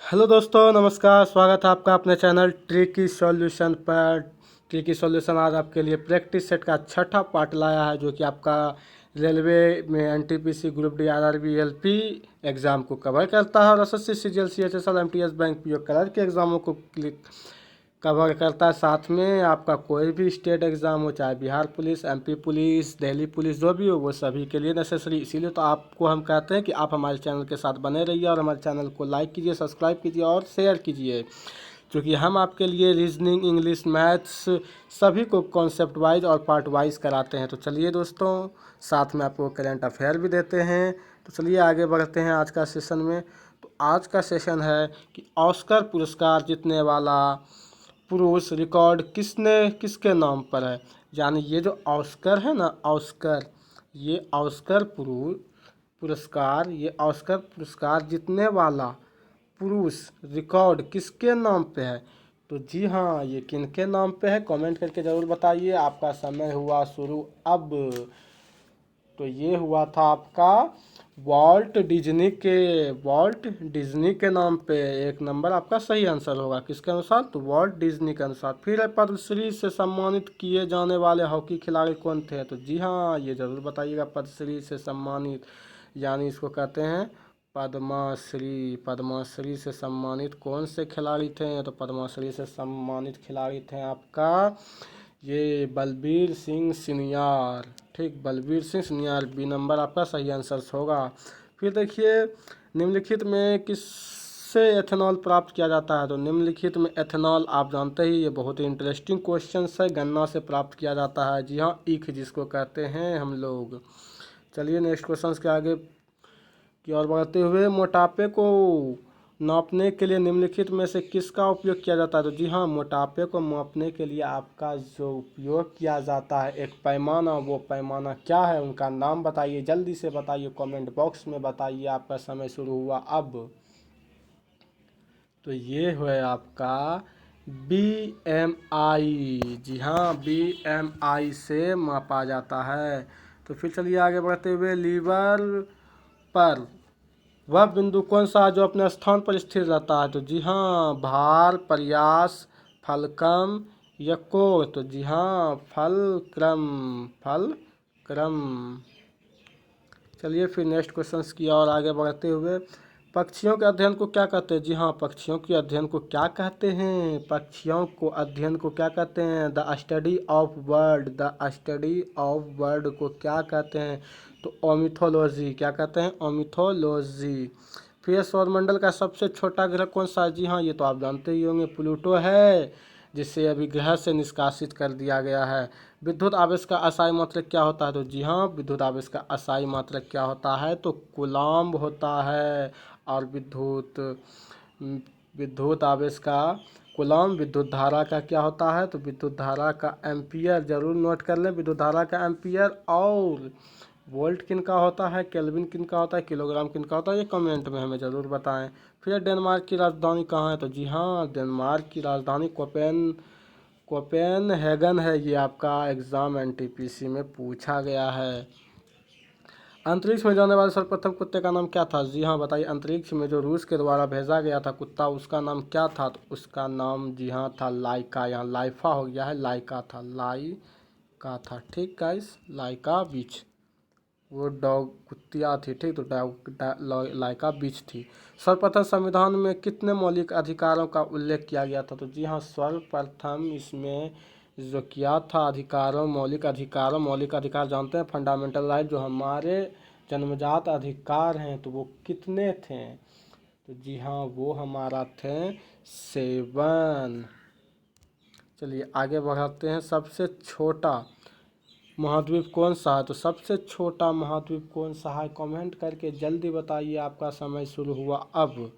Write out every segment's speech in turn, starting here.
Hello दोस्तों, नमस्कार। स्वागत है आपका अपने चैनल ट्रिकी सॉल्यूशन पर। ट्रिकी सॉल्यूशन आज आपके लिए प्रैक्टिस सेट का छठा पार्ट लाया है, जो कि आपका रेलवे में NTPC group D RRB LP exam को कवर करता है और SSC CGL CHSL MTS bank PO colour के एग्ज़ामों को कवर करता है। साथ में आपका कोई भी स्टेट एग्ज़ाम हो, चाहे Bihar police, MP police, Delhi police, जो भी हो, वो सभी के लिए नेसेसरी। इसीलिए तो आपको हम कहते हैं कि आप हमारे चैनल के साथ बने रहिए और हमारे चैनल को लाइक कीजिए, सब्सक्राइब कीजिए और शेयर कीजिए, क्योंकि हम आपके लिए रीजनिंग, इंग्लिश, मैथ्स सभी को कॉन्सेप्ट वाइज और पार्ट वाइज कराते हैं। तो चलिए दोस्तों, साथ में आपको करंट अफेयर भी देते हैं। तो चलिए आगे बढ़ते हैं आज का सेशन में। तो आज का सेशन है कि ऑस्कर पुरस्कार जीतने वाला पुरुष रिकॉर्ड किसके नाम पर है। यानी ये जो ऑस्कर है ना, ऑस्कर, ये ऑस्कर पुरस्कार, ये ऑस्कर पुरस्कार जीतने वाला पुरुष रिकॉर्ड किसके नाम पे है। तो जी हाँ, ये किनके नाम पे है, कमेंट करके ज़रूर बताइए। आपका समय हुआ शुरू अब। तो ये हुआ था आपका वॉल्ट डिज्नी के नाम पे। एक नंबर आपका सही आंसर होगा। किसके अनुसार? तो वॉल्ट डिज्नी के अनुसार। फिर है, पद्मश्री से सम्मानित किए जाने वाले हॉकी खिलाड़ी कौन थे। तो जी हाँ, ये ज़रूर बताइएगा। पद्मश्री से सम्मानित, यानी इसको कहते हैं पद्मश्री। पद्मश्री से सम्मानित कौन से खिलाड़ी थे? तो पद्मश्री से सम्मानित खिलाड़ी थे आपका ये बलबीर सिंह सीनियर। ठीक, Balbir Singh senior, B number आपका सही आंसर होगा। फिर देखिए, निम्नलिखित में किससे एथेनॉल प्राप्त किया जाता है। तो निम्नलिखित में एथेनॉल आप जानते ही, ये बहुत ही इंटरेस्टिंग क्वेश्चन है। गन्ना से प्राप्त किया जाता है। जी हाँ, ईख जिसको कहते हैं हम लोग। चलिए नेक्स्ट क्वेश्चन के आगे की ओर बढ़ते हुए, मोटापे को नापने के लिए निम्नलिखित में से किसका उपयोग किया जाता है। तो जी हाँ, मोटापे को मापने के लिए आपका जो उपयोग किया जाता है एक पैमाना, वो पैमाना क्या है, उनका नाम बताइए, जल्दी से बताइए, कमेंट बॉक्स में बताइए। आपका समय शुरू हुआ अब। तो ये है आपका BMI। जी हाँ, BMI से मापा जाता है। तो फिर चलिए आगे बढ़ते हुए, लीवर पर वह बिंदु कौन सा है जो अपने स्थान पर स्थिर रहता है। तो जी हाँ, भार, प्रयास, फलक्रम या कोण। तो जी हाँ, फलक्रम। फलक्रम। चलिए फिर नेक्स्ट क्वेश्चन की ओर आगे बढ़ते हुए, पक्षियों के अध्ययन को क्या कहते हैं। जी हाँ, पक्षियों के अध्ययन को क्या कहते हैं। पक्षियों को अध्ययन को क्या कहते हैं? The study of bird. The study of bird को क्या कहते हैं? तो ऑर्निथोलॉजी। क्या कहते हैं? ऑर्निथोलॉजी। फिर सौरमंडल का सबसे छोटा ग्रह कौन सा है। जी हाँ, ये तो आप जानते ही होंगे, प्लूटो है, जिसे अभी ग्रह से निष्कासित कर दिया गया है। विद्युत आवेश का असाई मात्रक क्या होता है। तो जी हाँ, विद्युत आवेश का असाई मात्रक क्या होता है। तो कूलम्ब होता है। और विद्युत आवेश का कूलम्ब। विद्युत धारा का क्या होता है। तो विद्युत धारा का एम्पियर। जरूर नोट कर लें, विद्युत धारा का एम्पियर। और वोल्ट किनका होता है, केल्विन किनका होता है, किलोग्राम किनका होता है, ये कमेंट में हमें ज़रूर बताएं। फिर डेनमार्क की राजधानी कहाँ है। तो जी हाँ, डेनमार्क की राजधानी कोपेनहेगन है। ये आपका एग्ज़ाम एनटीपीसी में पूछा गया है। अंतरिक्ष में जाने वाले सर्वप्रथम कुत्ते का नाम क्या था। जी हाँ, बताइए। अंतरिक्ष में जो रूस के द्वारा भेजा गया था कुत्ता, उसका नाम क्या था। तो उसका नाम जी हाँ था लाइका। यहाँ लाइफा हो गया है, लाइका था, लाइका था। ठीक गाइस, लाइका बीच, वो डॉग कुतिया थी। ठीक, तो लाइका बीच थी। सर्वप्रथम संविधान में कितने मौलिक अधिकारों का उल्लेख किया गया था। तो जी हाँ, सर्वप्रथम इसमें जो किया था मौलिक अधिकार जानते हैं, फंडामेंटल राइट, जो हमारे जन्मजात अधिकार हैं, तो वो कितने थे। तो जी हाँ, वो हमारा थे 7। चलिए आगे बढ़ाते हैं। सबसे छोटा महाद्वीप कौन सा है। तो सबसे छोटा महाद्वीप कौन सा है, कमेंट करके जल्दी बताइए। आपका समय शुरू हुआ अब।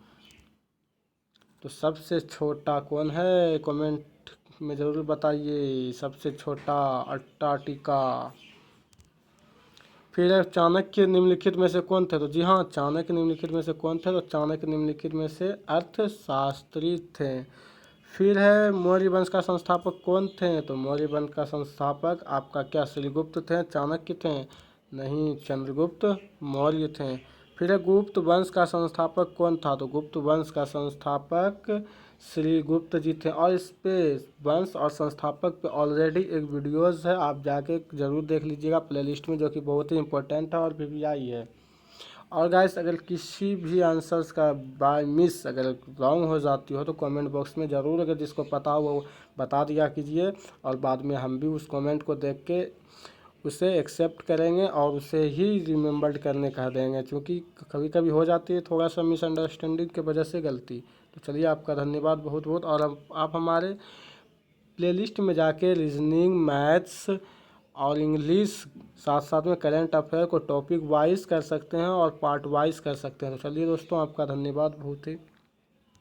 तो सबसे छोटा कौन है, कमेंट में ज़रूर बताइए। सबसे छोटा अंटार्कटिका। फिर चाणक्य निम्नलिखित में से कौन थे। तो जी हाँ, चाणक्य निम्नलिखित में से कौन थे। तो चाणक्य निम्नलिखित में से अर्थशास्त्री थे। फिर है, मौर्य वंश का संस्थापक कौन थे। तो मौर्य वंश का संस्थापक आपका क्या श्रीगुप्त थे, चाणक्य थे। नहीं, चंद्रगुप्त मौर्य थे। फिर है गुप्त वंश का संस्थापक कौन था? तो गुप्त वंश का संस्थापक श्री गुप्त जी थे। और इस पे वंश और संस्थापक पे ऑलरेडी एक वीडियोज़ है, आप जाके ज़रूर देख लीजिएगा प्लेलिस्ट में, जो कि बहुत ही इंपॉर्टेंट है और वीवीआई है। और गाइस अगर किसी भी आंसर्स का बाय मिस अगर रॉन्ग हो जाती हो तो कमेंट बॉक्स में ज़रूर, अगर जिसको पता हो वो बता दिया कीजिए, और बाद में हम भी उस कमेंट को देख के उसे एक्सेप्ट करेंगे और उसे ही रिमेंबर्ड करने कह देंगे, क्योंकि कभी कभी हो जाती है थोड़ा सा मिसअंडरस्टैंडिंग की वजह से गलती। तो चलिए, आपका धन्यवाद बहुत बहुत। और अब आप हमारे प्लेलिस्ट में जाके रीजनिंग, मैथ्स और इंग्लिश, साथ साथ में करेंट अफेयर को टॉपिक वाइज कर सकते हैं और पार्ट वाइज कर सकते हैं। तो चलिए दोस्तों, आपका धन्यवाद बहुत ही।